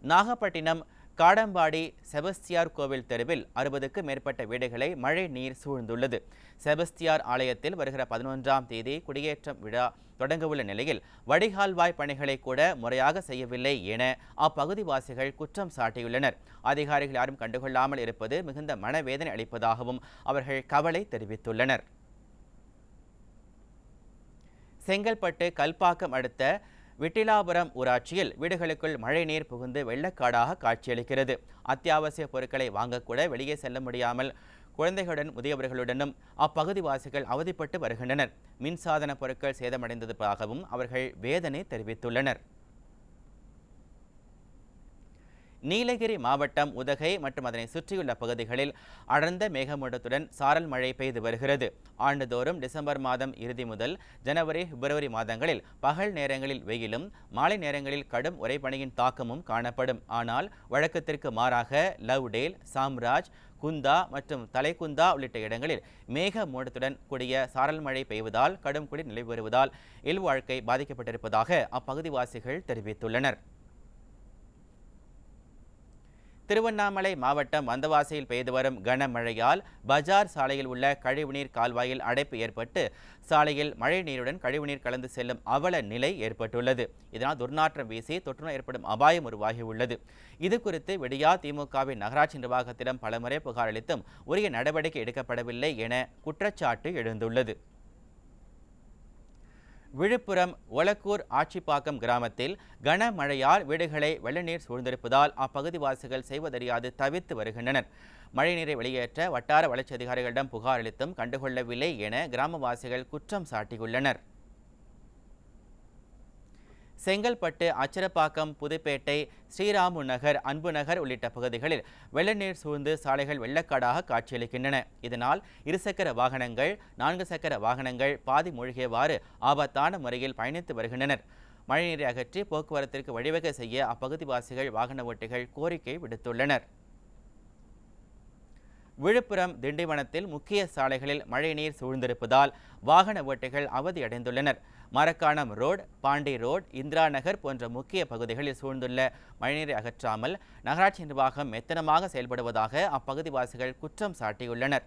நாகப்பட்டினம் காடம்பாடி செபஸ்தியார் கோவில் தெருவில் 60க்கும் மேற்பட்ட வீடுகளை மழை நீர் சூழ்ந்துள்ளது. செபஸ்தியார் ஆலயத்தில் வருகிற 11ஆம் தேதி குடியேற்றம் விழா தொடங்கவுள்ள நிலையில் வடிகால்வாய் பணிகளை கூட முறையாக செய்யவில்லை என அப்பகுதிவாசிகள் குற்றம் சாட்டியுள்ளனர். அதிகாரிகள் யாரும் கண்டுகொள்ளாமல் இருப்பது மிகுந்த மனவேதனை அளிப்பதாகவும் அவர்கள் கவலை தெரிவித்துள்ளனர். செங்கல்பட்டு கல்பாக்கம் அடுத்த விட்டிலாபுரம் ஊராட்சியில் வீடுகளுக்குள் மழைநீர் புகுந்து வெள்ளக்காடாக காட்சியளிக்கிறது. அத்தியாவசிய பொருட்களை வாங்கக்கூட வெளியே செல்ல முடியாமல் குழந்தைகளுடன் முதியவர்களுடனும் அப்பகுதிவாசிகள் அவதிப்பட்டு வருகின்றனர். மின்சாதன பொருட்கள் சேதமடைந்ததாகவும் அவர்கள் வேதனை தெரிவித்துள்ளனர். நீலகிரி மாவட்டம் உதகை மற்றும் அதனை சுற்றியுள்ள பகுதிகளில் அடர்ந்த மேகமூட்டத்துடன் சாரல் மழை பெய்து வருகிறது. ஆண்டுதோறும் டிசம்பர் மாதம் இறுதி முதல் ஜனவரி பிப்ரவரி மாதங்களில் பகல் நேரங்களில் வெயிலும் மாலை நேரங்களில் கடும் உறைபனியின் தாக்கமும் காணப்படும். ஆனால் வழக்கத்திற்கு மாறாக லவ்டேல், சாம்ராஜ், குந்தா மற்றும் தலைக்குந்தா உள்ளிட்ட இடங்களில் மேக மூட்டத்துடன் கூடிய சாரல் மழை பெய்வதால் கடும் குளிர் நிலவி வருவதால் இல்வாழ்க்கை பாதிக்கப்பட்டிருப்பதாக அப்பகுதிவாசிகள் தெரிவித்துள்ளனர். திருவண்ணாமலை மாவட்டம் வந்தவாசியில் பெய்து வரும் கனமழையால் பஜார் சாலையில் உள்ள கழிவுநீர் கால்வாயில் அடைப்பு ஏற்பட்டு சாலையில் மழை நீருடன் கழிவுநீர் கலந்து செல்லும் அவல நிலை ஏற்பட்டுள்ளது. இதனால் துர்நாற்றம் வீசி தொற்றுநோய் ஏற்படும் அபாயம் உருவாகியுள்ளது. இதுகுறித்து விடியா திமுகவின் நகராட்சி நிர்வாகத்திடம் பலமுறை புகார் அளித்தும் உரிய நடவடிக்கை எடுக்கப்படவில்லை என குற்றச்சாட்டு எழுந்துள்ளது. விழுப்புரம் ஒலக்கூர் ஆச்சிப்பாக்கம் கிராமத்தில் கனமழையால் வீடுகளை வெள்ளநீர் சூழ்ந்திருப்பதால் அப்பகுதிவாசிகள் செய்வதறியாது தவித்து வருகின்றனர். மழைநீரை வெளியேற்ற வட்டார வளர்ச்சி அதிகாரிகளிடம் புகார் அளித்தும் கண்டுகொள்ளவில்லை என கிராமவாசிகள் குற்றம் சாட்டியுள்ளனர். செங்கல்பட்டு, அச்சரப்பாக்கம், புதுப்பேட்டை, ஸ்ரீராமு நகர், அன்பு நகர் உள்ளிட்ட பகுதிகளில் வெள்ளநீர் சூழ்ந்து சாலைகள் வெள்ளக்காடாக காட்சியளிக்கின்றன. இதனால் இருசக்கர வாகனங்கள், 4 சக்கர வாகனங்கள் பாதி மூழ்கியவாறு ஆபத்தான முறையில் பயணித்து வருகின்றனர். மழைநீரை அகற்றி போக்குவரத்திற்கு வழிவகை செய்ய அப்பகுதிவாசிகள், வாகன ஓட்டிகள் கோரிக்கை விடுத்துள்ளனர். விழுப்புரம் திண்டிவனத்தில் முக்கிய சாலைகளில் மழைநீர் சூழ்ந்திருப்பதால் வாகன ஓட்டிகள் அவதியடைந்துள்ளனர். மரக்காணம் ரோடு, பாண்டி ரோடு, இந்திரா நகர் போன்ற முக்கிய பகுதிகளில் சூழ்ந்துள்ள மழைநீரை அகற்றாமல் நகராட்சி நிர்வாகம் மெத்தனமாக செயல்படுவதாக அப்பகுதிவாசிகள் குற்றம் சாட்டியுள்ளனர்.